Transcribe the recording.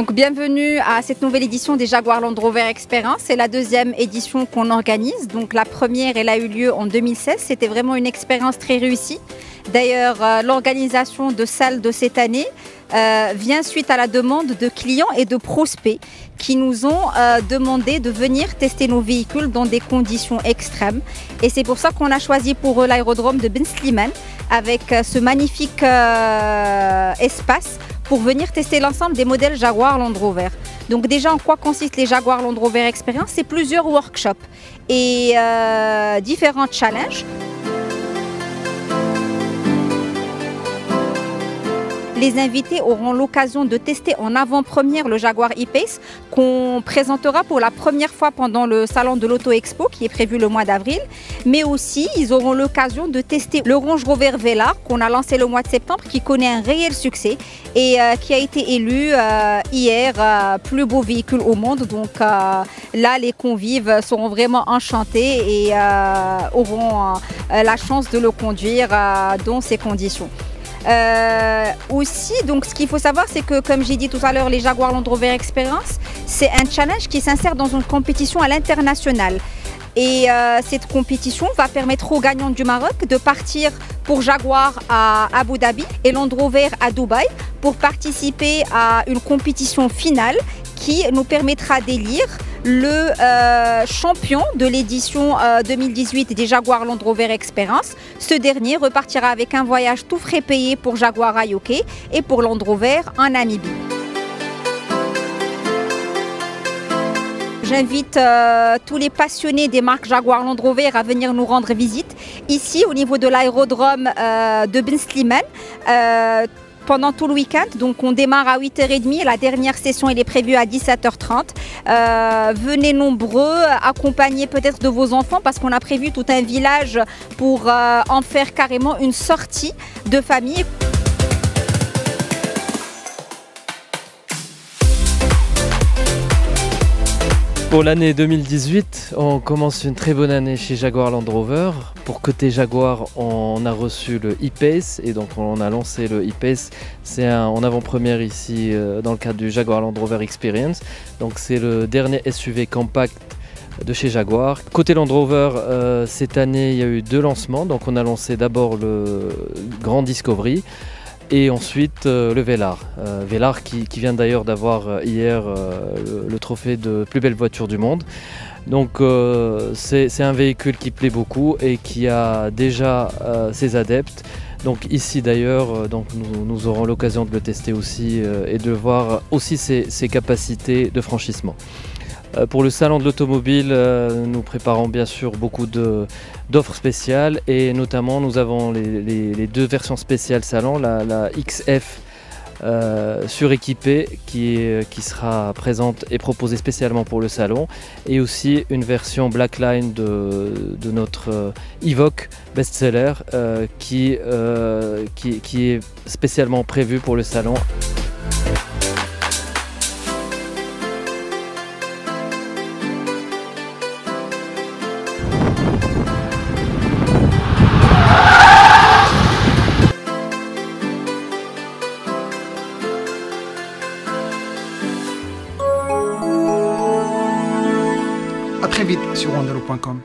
Donc bienvenue à cette nouvelle édition des Jaguar Land Rover Experience. C'est la deuxième édition qu'on organise. Donc la première, elle a eu lieu en 2016. C'était vraiment une expérience très réussie. D'ailleurs, l'organisation de salles de cette année vient suite à la demande de clients et de prospects qui nous ont demandé de venir tester nos véhicules dans des conditions extrêmes. Et c'est pour ça qu'on a choisi pour eux l'aérodrome de Ben Slimane avec ce magnifique espace pour venir tester l'ensemble des modèles Jaguar Land Rover. Donc déjà, en quoi consistent les Jaguar Land Rover Experience? C'est plusieurs workshops et différents challenges. Les invités auront l'occasion de tester en avant-première le Jaguar E-Pace qu'on présentera pour la première fois pendant le salon de l'Auto Expo qui est prévu le mois d'avril. Mais aussi, ils auront l'occasion de tester le Range Rover Velar qu'on a lancé le mois de septembre qui connaît un réel succès et qui a été élu hier plus beau véhicule au monde. Donc là, les convives seront vraiment enchantés et auront la chance de le conduire dans ces conditions. Aussi, donc ce qu'il faut savoir, c'est que comme j'ai dit tout à l'heure, les Jaguar Land Rover Experience, c'est un challenge qui s'insère dans une compétition à l'international. Et cette compétition va permettre aux gagnants du Maroc de partir pour Jaguar à Abu Dhabi et Land Rover à Dubaï pour participer à une compétition finale qui nous permettra d'élire le champion de l'édition 2018 des Jaguar Land Rover Experience. Ce dernier repartira avec un voyage tout frais payé pour Jaguar à UK et pour Land Rover en Namibie. J'invite tous les passionnés des marques Jaguar Land Rover à venir nous rendre visite ici au niveau de l'aérodrome de Ben Slimane. Pendant tout le week-end, donc on démarre à 8h30, la dernière session elle est prévue à 17h30. Venez nombreux, accompagnez peut-être de vos enfants parce qu'on a prévu tout un village pour en faire carrément une sortie de famille. Pour l'année 2018, on commence une très bonne année chez Jaguar Land Rover. Pour côté Jaguar, on a reçu le E-Pace et donc on a lancé le E-Pace. C'est en avant-première ici dans le cadre du Jaguar Land Rover Experience. Donc c'est le dernier SUV compact de chez Jaguar. Côté Land Rover, cette année il y a eu 2 lancements. Donc on a lancé d'abord le Grand Discovery. Et ensuite le Velar. Velar qui vient d'ailleurs d'avoir hier le trophée de plus belle voiture du monde. Donc c'est un véhicule qui plaît beaucoup et qui a déjà ses adeptes. Donc ici d'ailleurs, nous aurons l'occasion de le tester aussi et de voir aussi ses capacités de franchissement. Pour le salon de l'automobile, nous préparons bien sûr beaucoup d'offres spéciales et notamment nous avons les 2 versions spéciales salon, la XF suréquipée qui sera présente et proposée spécialement pour le salon et aussi une version Blackline de notre Evoque best-seller qui est spécialement prévue pour le salon. À très vite sur wandelo.com.